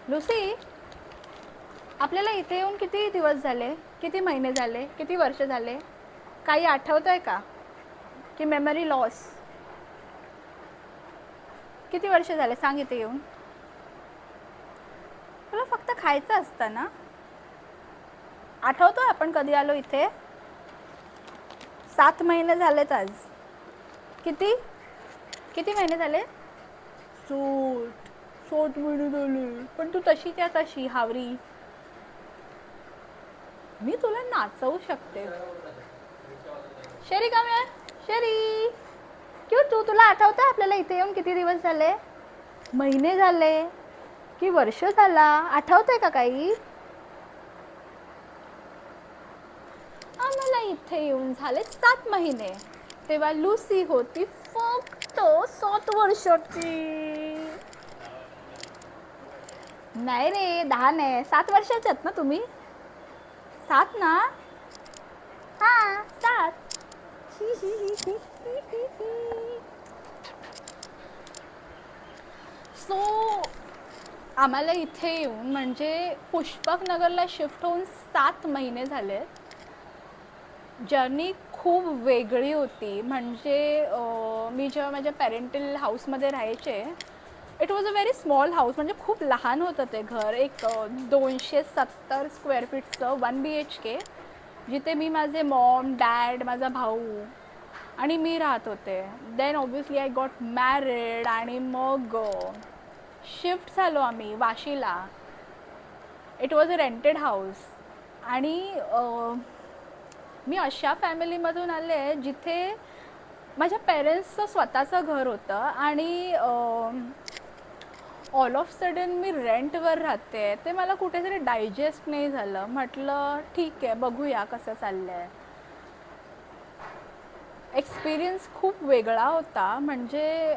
Lucy, आपल्याला इथे येऊन किती दिवस झाले, किती महिने झाले, किती वर्ष झाले? काही आठवत आहे का? की मेमरी लॉस? किती वर्ष झाले सांग इथे येऊन? तुला फक्त खायचं असतं ना? आठवतो आपण कधी आलो इथे? 7 महिने झालेत आज. किती किती महिने झाले? 7 महिने झाले. पण तू तशी त्या तशी हावरी. मी तुला नाचवू शकते. शेरी का मिळा? शेरी, क्यों तुला आठवतं आपल्याला इथे येऊन किती दिवस झाले? महिने झाले की वर्ष झाला? आठवतंय का काही? आम्हाला इथे येऊन झाले 7 महिने. तेव्हा लुसी होती फक्त 7 वर्षाची. नाही रे, 10 नाही, 7 वर्षाचे आहेत ना तुम्ही? 7 ना? हां, 7. सो आम्हाला इथे येऊन म्हणजे पुष्पक नगरला शिफ्ट होऊन 7 महिने झाले. जर्नी खूप वेगळी होती. म्हणजे मी जेव्हा माझ्या पॅरेंटल हाऊसमध्ये राहायचे, it was a very small house. म्हणजे खूप लहान होतं ते घर. एक 270 स्क्वेअर फीटचं 1 BHK, जिथे मी, माझे मॉम, डॅड, माझा भाऊ आणि मी राहत होते. Then obviously I got married आणि मग शिफ्ट झालो आम्ही वाशीला. It was a rented house. आणि मी अशा फॅमिलीमधून आले जिथे माझ्या पेरेंट्सचं स्वतःचं घर होतं आणि ऑल ऑफ सडन मी रेंटवर राहते. ते मला कुठेतरी डायजेस्ट नाही झालं. म्हटलं ठीक आहे, बघूया कसं चाललं आहे. एक्सपिरियन्स खूप वेगळा होता. म्हणजे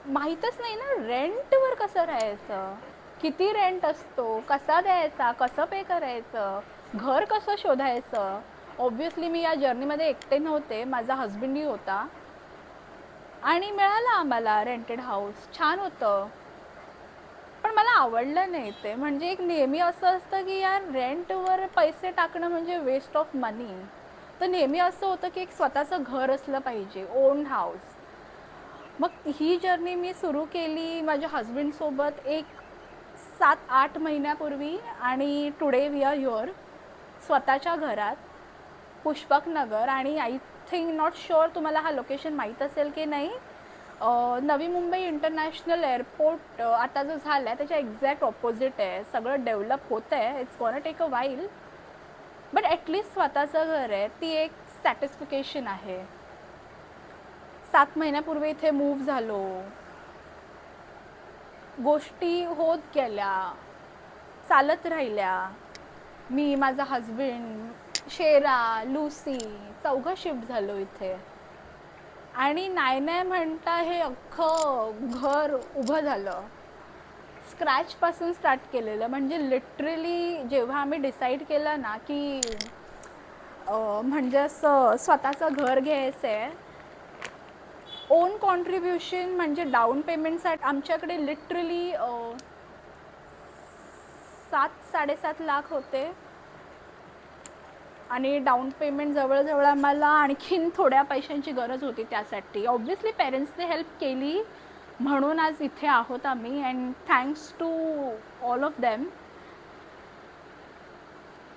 माहीतच नाही ना रेंटवर कसं राहायचं, किती रेंट असतो, कसा द्यायचा, कसं पे करायचं, घर कसं शोधायचं. ऑब्व्हियसली मी या जर्नीमध्ये एकटे नव्हते, माझा हजबंडही होता. आणि मिळालं आम्हाला रेंटेड हाऊस. छान होतं, पण मला आवडलं नाही ते. म्हणजे एक नेहमी असं असतं की यार रेंटवर पैसे टाकणं म्हणजे वेस्ट ऑफ मनी. तर नेहमी असं होतं की एक स्वतःचं घर असलं पाहिजे, ओन हाऊस. मग ही जर्नी मी सुरू केली माझ्या हजबंडसोबत एक 7-8 महिन्यापूर्वी. आणि टुडे वी आर युअर स्वतःच्या घरात, पुष्पक नगर. आणि आय थिंक, नॉट शुअर तुम्हाला हा लोकेशन माहीत असेल की नाही. नवी मुंबई इंटरनॅशनल एअरपोर्ट आता जो झाला आहे त्याच्या एक्झॅक्ट ऑपोजिट आहे. सगळं डेव्हलप होतं आहे. It's gonna take a while, but at least स्वतःचं घर आहे, ती एक सॅटिस्फिकेशन आहे. 7 महिन्यापूर्वी इथे मूव्ह झालो. गोष्टी होत गेल्या, चालत राहिल्या. मी, माझा हजबंड, शेरा, लुसी, चौघं शिफ्ट झालो इथे. आणि नाही नाही म्हणता हे अख्खं घर उभं झालं. स्क्रॅचपासून स्टार्ट केलेलं. म्हणजे लिटरली जेव्हा आम्ही डिसाईड केलं ना की म्हणजे असं स्वतःचं घर घ्यायचं आहे, ओन कॉन्ट्रीब्युशन म्हणजे डाऊन पेमेंटसाठी आमच्याकडे लिटरली 7-7.5 लाख होते. आणि डाऊन पेमेंट जवळजवळ आम्हाला आणखीन थोड्या पैशांची गरज होती त्यासाठी. ऑब्व्हियसली पेरेंट्सने हेल्प केली म्हणून आज इथे आहोत आम्ही. And thanks to all of them.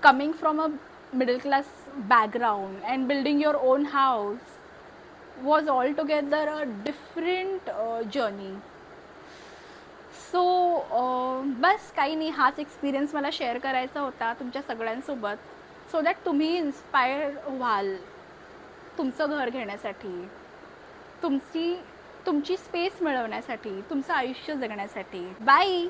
Coming from a middle class background and building your own house was all together a different journey. So बस काही नाही, हाच एक्सपिरियन्स मला शेअर करायचा होता तुमच्या सगळ्यांसोबत, सो दॅट तुम्ही इन्स्पायर व्हाल तुमचं घर घेण्यासाठी, तुमची स्पेस मिळवण्यासाठी, तुमचं आयुष्य जगण्यासाठी. बाय.